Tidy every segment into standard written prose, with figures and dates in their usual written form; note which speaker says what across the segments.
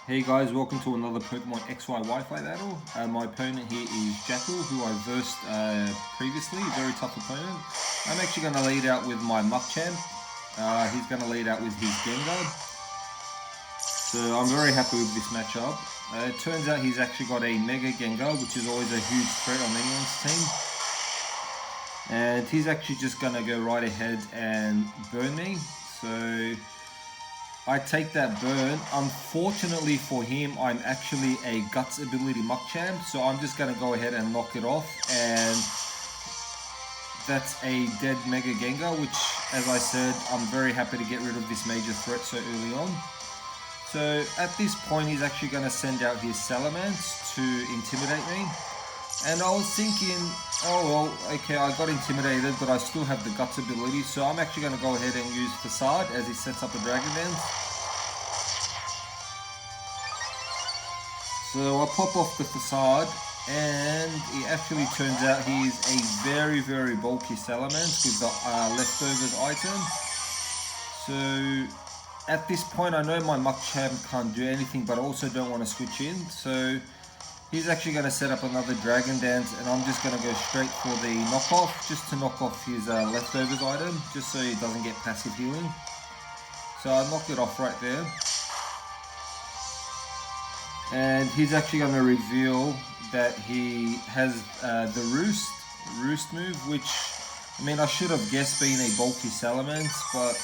Speaker 1: Hey guys, welcome to another Pokemon XY Wi-Fi battle. My opponent here is Jackeel, who I versed previously, very tough opponent. I'm actually going to lead out with my Muckchamp. He's going to lead out with his Gengar. So I'm very happy with this matchup. It turns out he's actually got a Mega Gengar, which is always a huge threat on anyone's team. And he's actually just going to go right ahead and burn me. So I take that burn. Unfortunately for him, I'm actually a Guts ability Muckchamp, so I'm just going to go ahead and knock it off, and that's a dead Mega Gengar, which, as I said, I'm very happy to get rid of this major threat so early on. So at this point, he's actually going to send out his Salamence to intimidate me. And I was thinking, oh well, okay, I got intimidated, but I still have the Guts ability, so I'm actually going to go ahead and use Facade as he sets up a Dragon Dance. So I pop off the Facade, and it actually turns out he's a very, very bulky Salamence with the leftovers item. So at this point, I know my Muckchamp can't do anything, but I also don't want to switch in. So he's actually going to set up another Dragon Dance, and I'm just going to go straight for the knockoff, just to knock off his leftovers item, just so he doesn't get passive healing. So I knocked it off right there. And he's actually going to reveal that he has the Roost move, which, I mean, I should have guessed being a bulky Salamence, but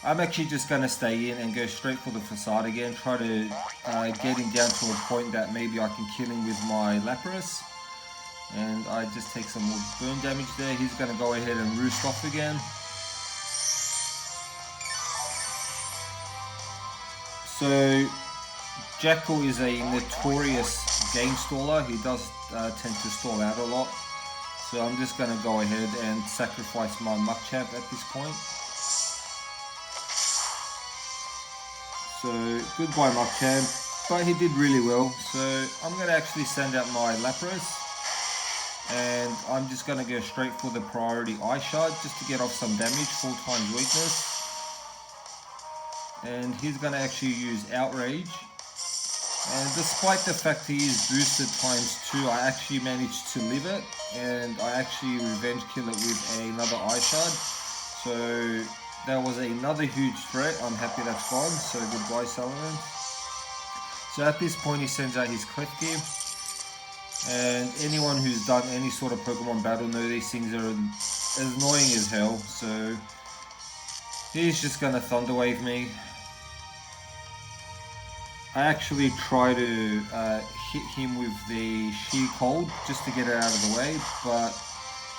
Speaker 1: I'm actually just going to stay in and go straight for the Facade again, try to get him down to a point that maybe I can kill him with my Lapras. And I just take some more burn damage there. He's going to go ahead and Roost off again. So Jackeel is a notorious game staller. He does tend to stall out a lot. So I'm just going to go ahead and sacrifice my Muckchamp at this point. So goodbye Muckchamp, but he did really well. So I'm going to actually send out my Lapras, and I'm just going to go straight for the priority Ice Shard just to get off some damage, 4 times weakness. And he's going to actually use Outrage. And despite the fact he is boosted ×2, I actually managed to live it, and I actually revenge kill it with another Ice Shard. So that was another huge threat. I'm happy that's gone, so goodbye Salamence. So at this point he sends out his Klefki, and anyone who's done any sort of Pokemon battle know these things are as annoying as hell. So he's just gonna Thunder Wave me. I actually try to hit him with the Sheer Cold just to get it out of the way, but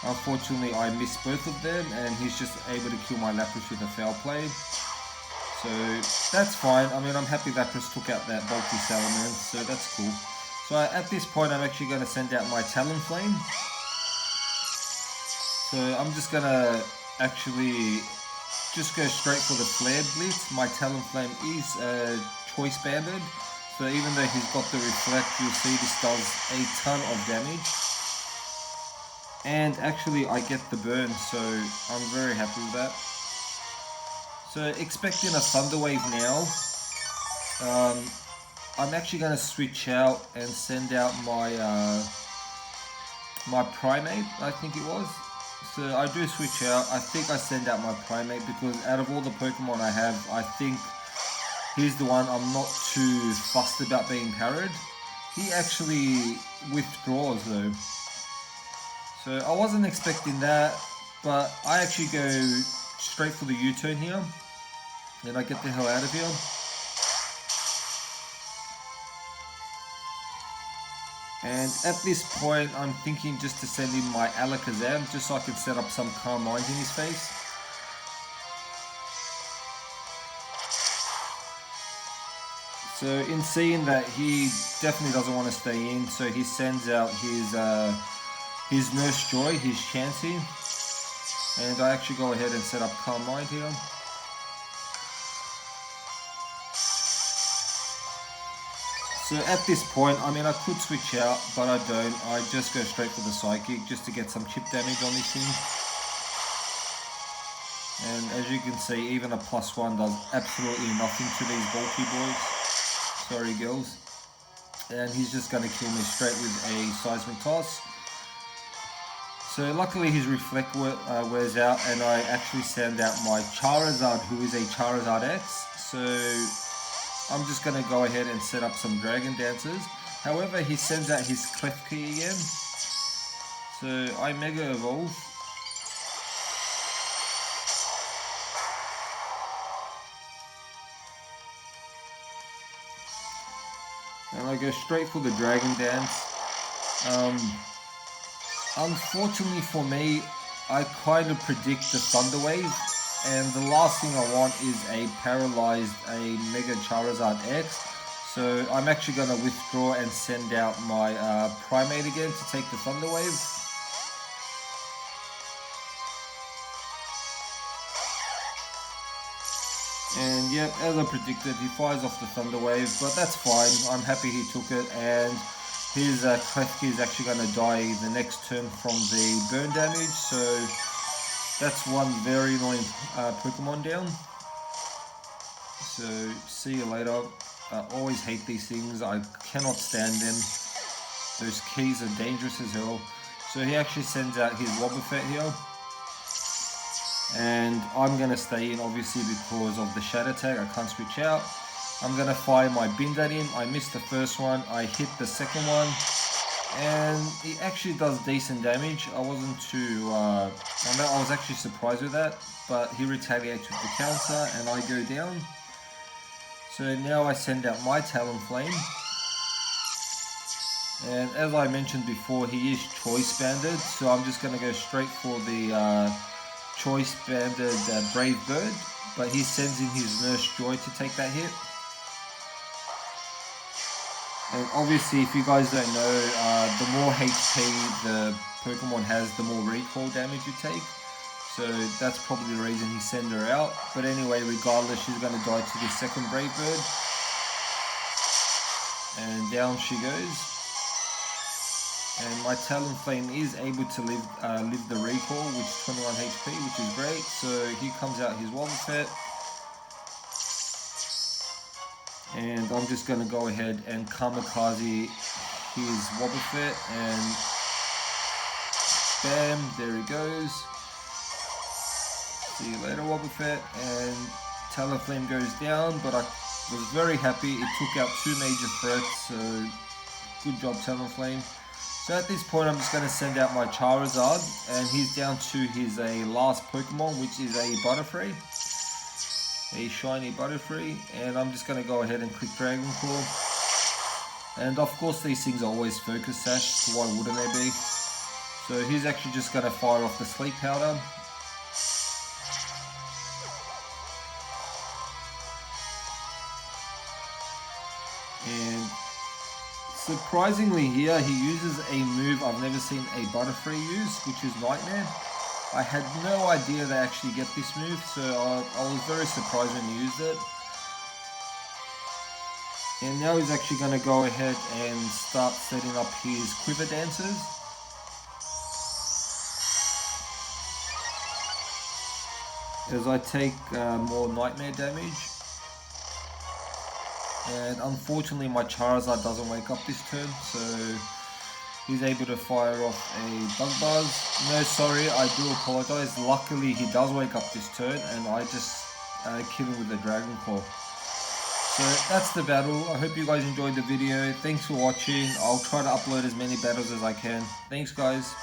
Speaker 1: unfortunately I missed both of them, and he's just able to kill my Lapras with a Foul Play. So that's fine. I mean, I'm happy Lapras took out that bulky Salamence, so that's cool. So at this point I'm actually going to send out my Talonflame. So I'm just going to actually just go straight for the Flare Blitz. My Talonflame is choice banded, so even though he's got the Reflect, you'll see this does a ton of damage. And actually I get the burn, so I'm very happy with that. So expecting a Thunder Wave now. I'm actually going to switch out and send out my my Primate, I think it was. So I do switch out. I think I send out my Primate because out of all the Pokemon I have, I think he's the one I'm not too fussed about being parried. He actually withdraws though. So I wasn't expecting that, but I actually go straight for the U-turn here, and I get the hell out of here. And at this point, I'm thinking just to send in my Alakazam, just so I can set up some Calm Mind in his face. So in seeing that he definitely doesn't want to stay in, so he sends out his Nurse Joy, his Chansey, and I actually go ahead and set up Calm Mind here. So at this point, I mean, I could switch out, but I don't. I just go straight for the Psychic just to get some chip damage on this thing. And as you can see, even a +1 does absolutely nothing to these bulky boys. Sorry, girls. And he's just going to kill me straight with a seismic toss. So luckily his reflect wears out, and I actually send out my Charizard, who is a Charizard X. So I'm just going to go ahead and set up some Dragon Dancers. However, he sends out his Klefki again. So I Mega Evolve. And I go straight for the Dragon Dance. Unfortunately for me, I kind of predict the Thunder Wave, and the last thing I want is a Mega Charizard X. So I'm actually going to withdraw and send out my Primate again to take the Thunder Wave. And yep, as I predicted, he fires off the Thunder Wave, but that's fine. I'm happy he took it, and his Klefki is actually going to die the next turn from the burn damage, so that's one very annoying Pokemon down. So see you later. I always hate these things. I cannot stand them. Those keys are dangerous as hell. So he actually sends out his Wobbuffet here. And I'm going to stay in obviously because of the Shadow Tag. I can't switch out. I'm going to fire my Bindad in. I missed the first one. I hit the second one. And he actually does decent damage. I wasn't too... I was actually surprised with that. But he retaliates with the counter and I go down. So now I send out my Talonflame. And as I mentioned before, he is Choice Banded. So I'm just going to go straight for the... Choice Banded Brave Bird, but he sends in his Nurse Joy to take that hit. And obviously, if you guys don't know, the more HP the Pokemon has, the more recoil damage you take. So that's probably the reason he sent her out. But anyway, regardless, she's going to die to the second Brave Bird. And down she goes. And my Talonflame is able to live the recoil, which is 21 HP, which is great. So here comes out his Wobbuffet. And I'm just going to go ahead and Kamikaze his Wobbuffet. And bam, there he goes. See you later, Wobbuffet. And Talonflame goes down, but I was very happy. It took out 2 major threats, so good job, Talonflame. So at this point, I'm just going to send out my Charizard, and he's down to his last Pokemon, which is a Butterfree, a shiny Butterfree, and I'm just going to go ahead and click Dragon Claw. And of course, these things are always Focus Sash, so why wouldn't they be? So he's actually just going to fire off the Sleep Powder. And surprisingly here, he uses a move I've never seen a Butterfree use, which is Nightmare. I had no idea they actually get this move, so I was very surprised when he used it. And now he's actually going to go ahead and start setting up his Quiver Dancers. As I take more Nightmare damage. And unfortunately my Charizard doesn't wake up this turn, so he's able to fire off a Bug Buzz. No, sorry, I do apologize. Luckily he does wake up this turn, and I just kill him with the Dragon Claw. So that's the battle. I hope you guys enjoyed the video. Thanks for watching. I'll try to upload as many battles as I can. Thanks guys.